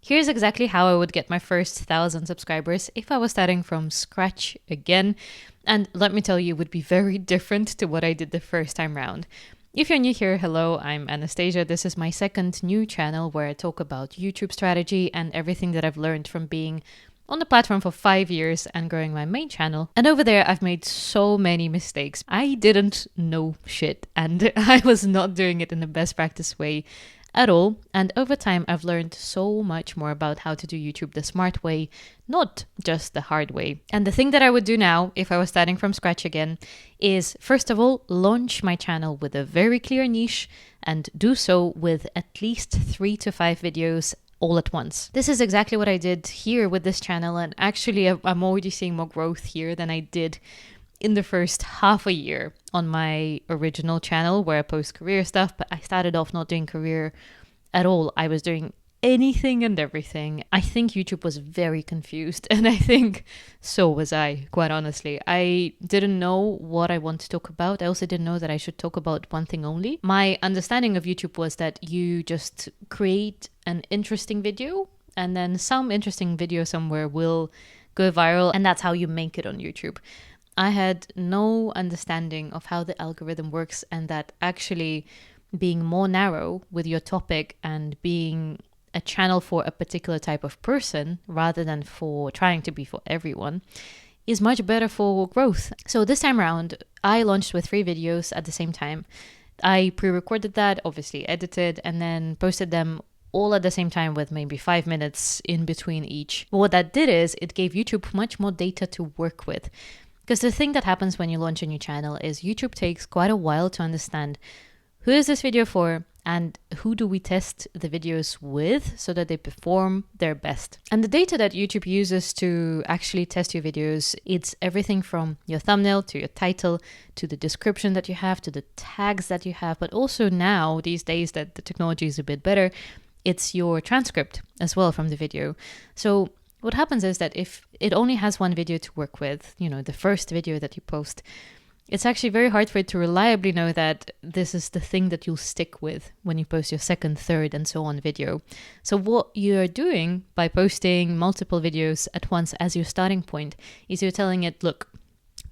Here's exactly how I would get my first 1,000 subscribers if I was starting from scratch again. And let me tell you, it would be very different to what I did the first time round. If you're new here, hello, I'm Anastasia. This is my second new channel where I talk about YouTube strategy and everything that I've learned from being on the platform for 5 years and growing my main channel. And over there, I've made so many mistakes. I didn't know shit, and I was not doing it in the best practice way at all. And over time, I've learned so much more about how to do YouTube the smart way, not just the hard way. And the thing that I would do now, if I was starting from scratch again, is first of all, launch my channel with a very clear niche and do so with at least 3 to 5 videos all at once. This is exactly what I did here with this channel, and actually I'm already seeing more growth here than I did in the first half a year on my original channel where I post career stuff, but I started off not doing career at all. I was doing anything and everything. I think YouTube was very confused, and I think so was I, quite honestly. I didn't know what I want to talk about. I also didn't know that I should talk about one thing only. My understanding of YouTube was that you just create an interesting video and then some interesting video somewhere will go viral, and that's how you make it on YouTube. I had no understanding of how the algorithm works, and that actually being more narrow with your topic and being a channel for a particular type of person rather than for trying to be for everyone is much better for growth. So this time around, I launched with 3 videos at the same time. I pre-recorded that, obviously edited, and then posted them all at the same time with maybe 5 minutes in between each. But what that did is it gave YouTube much more data to work with. Because the thing that happens when you launch a new channel is YouTube takes quite a while to understand who is this video for and who do we test the videos with so that they perform their best. And the data that YouTube uses to actually test your videos, it's everything from your thumbnail to your title to the description that you have to the tags that you have, but also now these days that the technology is a bit better, it's your transcript as well from the video. So what happens is that if it only has one video to work with, the first video that you post, it's actually very hard for it to reliably know that this is the thing that you'll stick with when you post your second, third, and so on video. So what you're doing by posting multiple videos at once as your starting point is you're telling it, look,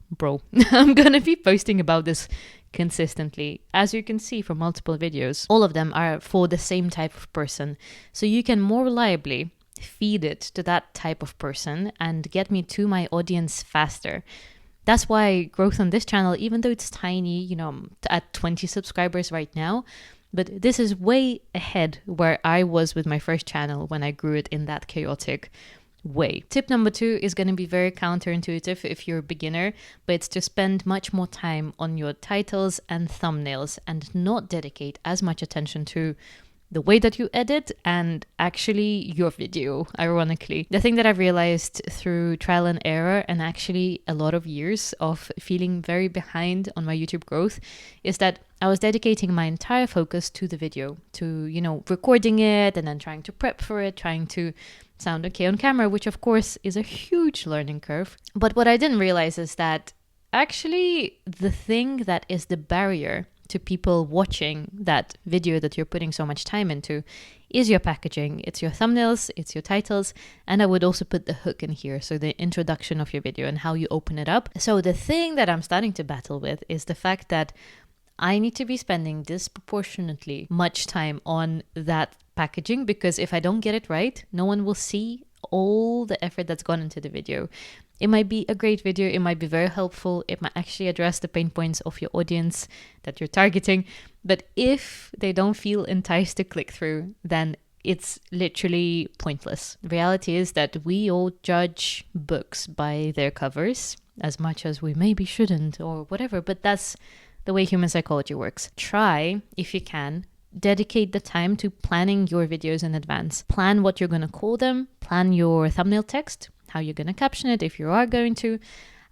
bro, I'm gonna be posting about this consistently. As you can see from multiple videos, all of them are for the same type of person. So you can more reliably feed it to that type of person and get me to my audience faster. That's why growth on this channel, even though it's tiny, I'm at 20 subscribers right now, but this is way ahead where I was with my first channel when I grew it in that chaotic way. Tip number 2 is going to be very counterintuitive if you're a beginner, but it's to spend much more time on your titles and thumbnails and not dedicate as much attention to the way that you edit and actually your video, ironically. The thing that I've realized through trial and error and actually a lot of years of feeling very behind on my YouTube growth is that I was dedicating my entire focus to the video, to, recording it and then trying to prep for it, trying to sound okay on camera, which of course is a huge learning curve. But what I didn't realize is that actually the thing that is the barrier to people watching that video that you're putting so much time into is your packaging. It's your thumbnails, it's your titles, and I would also put the hook in here, so the introduction of your video and how you open it up. So the thing that I'm starting to battle with is the fact that I need to be spending disproportionately much time on that packaging, because if I don't get it right, no one will see all the effort that's gone into the video. It might be a great video, it might be very helpful, it might actually address the pain points of your audience that you're targeting, but if they don't feel enticed to click through, then it's literally pointless. The reality is that we all judge books by their covers, as much as we maybe shouldn't or whatever, but that's the way human psychology works. Try, if you can, dedicate the time to planning your videos in advance. Plan what you're going to call them, plan your thumbnail text, how you're going to caption it if you are going to,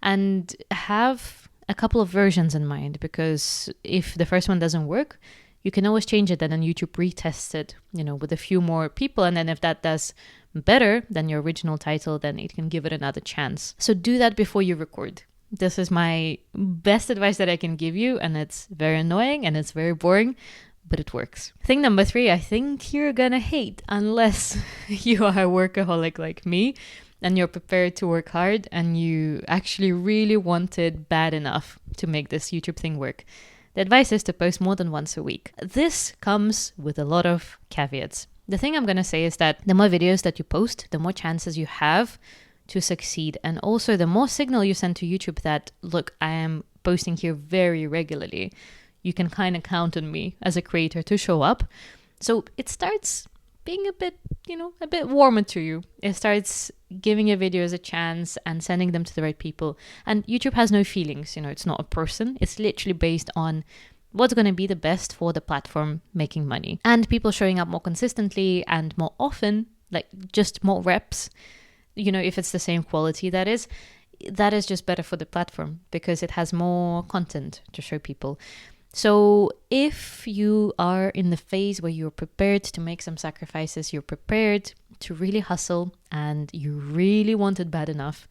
and have a couple of versions in mind, because if the first one doesn't work, you can always change it and then YouTube retests it, with a few more people. And then if that does better than your original title, then it can give it another chance. So do that before you record. This is my best advice that I can give you, and it's very annoying and it's very boring, but it works. Thing number 3, I think you're gonna hate unless you are a workaholic like me and you're prepared to work hard and you actually really want it bad enough to make this YouTube thing work. The advice is to post more than once a week. This comes with a lot of caveats. The thing I'm gonna say is that the more videos that you post, the more chances you have to succeed. And also the more signal you send to YouTube that, look, I am posting here very regularly. You can kind of count on me as a creator to show up. So it starts being a bit warmer to you. It starts giving your videos a chance and sending them to the right people. And YouTube has no feelings, it's not a person. It's literally based on what's going to be the best for the platform making money. And people showing up more consistently and more often, like just more reps, if it's the same quality, that is just better for the platform because it has more content to show people. So if you are in the phase where you're prepared to make some sacrifices, you're prepared to really hustle, and you really want it bad enough,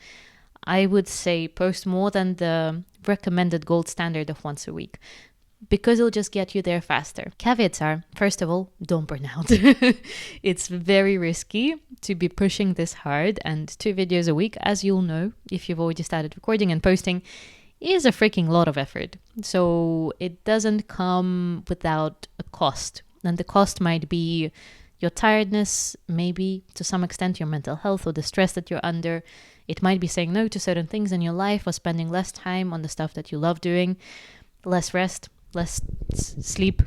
I would say post more than the recommended gold standard of once a week, because it'll just get you there faster. Caveats are, first of all, don't burn out. It's very risky to be pushing this hard, and 2 videos a week, as you'll know if you've already started recording and posting, is a freaking lot of effort. So it doesn't come without a cost. And the cost might be your tiredness, maybe to some extent your mental health or the stress that you're under. It might be saying no to certain things in your life or spending less time on the stuff that you love doing, less rest, less sleep,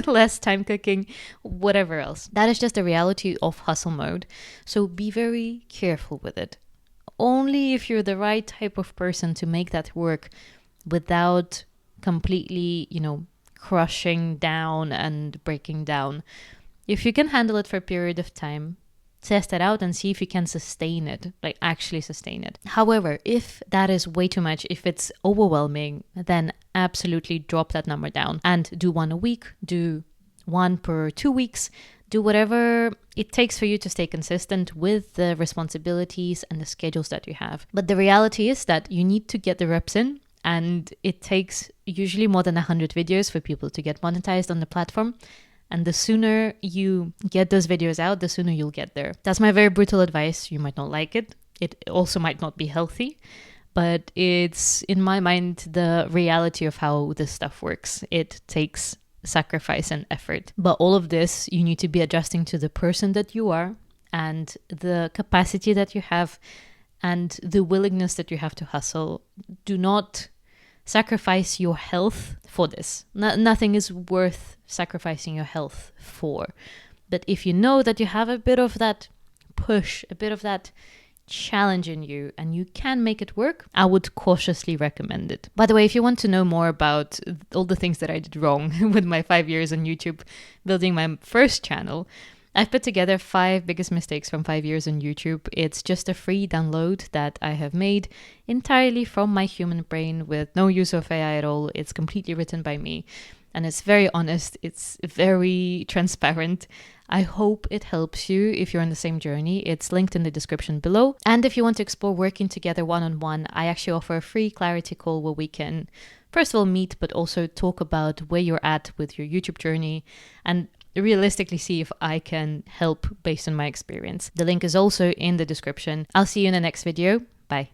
less time cooking, whatever else. That is just the reality of hustle mode. So be very careful with it. Only if you're the right type of person to make that work without completely, crushing down and breaking down. If you can handle it for a period of time, test it out and see if you can sustain it, like actually sustain it. However, if that is way too much, if it's overwhelming, then absolutely drop that number down and do 1 a week, do 1 per 2 weeks, do whatever it takes for you to stay consistent with the responsibilities and the schedules that you have. But the reality is that you need to get the reps in, and it takes usually more than 100 videos for people to get monetized on the platform. And the sooner you get those videos out, the sooner you'll get there. That's my very brutal advice. You might not like it. It also might not be healthy, but it's, in my mind, the reality of how this stuff works. It takes sacrifice and effort. But all of this, you need to be adjusting to the person that you are and the capacity that you have and the willingness that you have to hustle. Do not sacrifice your health for this. Nothing is worth sacrificing your health for. But if you know that you have a bit of that push, a bit of that challenge in you, and you can make it work, I would cautiously recommend it. By the way, if you want to know more about all the things that I did wrong with my 5 years on YouTube building my first channel, I've put together 5 biggest mistakes from 5 years on YouTube. It's just a free download that I have made entirely from my human brain with no use of AI at all. It's completely written by me. And it's very honest. It's very transparent. I hope it helps you if you're on the same journey. It's linked in the description below. And if you want to explore working together one-on-one, I actually offer a free clarity call where we can, first of all, meet, but also talk about where you're at with your YouTube journey and realistically see if I can help based on my experience. The link is also in the description. I'll see you in the next video. Bye.